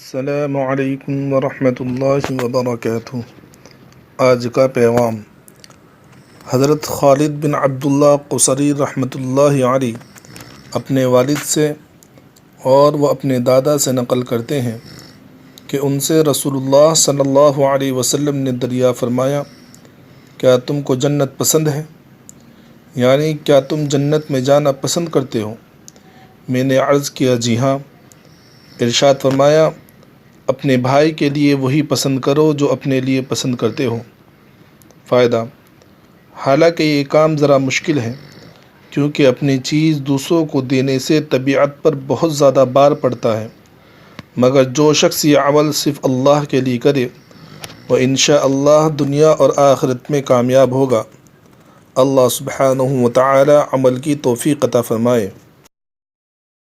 السلام علیکم ورحمۃ اللہ وبرکاتہ۔ آج کا پیغام حضرت خالد بن عبداللہ قصری رحمۃ اللہ علیہ اپنے والد سے اور وہ اپنے دادا سے نقل کرتے ہیں کہ ان سے رسول اللہ صلی اللہ علیہ وسلم نے دریا فرمایا، کیا تم کو جنت پسند ہے؟ یعنی کیا تم جنت میں جانا پسند کرتے ہو؟ میں نے عرض کیا جی ہاں۔ ارشاد فرمایا، اپنے بھائی کے لیے وہی پسند کرو جو اپنے لیے پسند کرتے ہو۔ فائدہ: حالانکہ یہ کام ذرا مشکل ہے، کیونکہ اپنی چیز دوسروں کو دینے سے طبیعت پر بہت زیادہ بار پڑتا ہے، مگر جو شخص یہ عمل صرف اللہ کے لیے کرے وہ انشاءاللہ دنیا اور آخرت میں کامیاب ہوگا۔ اللہ سبحانہ و تعالی عمل کی توفیق عطا فرمائے۔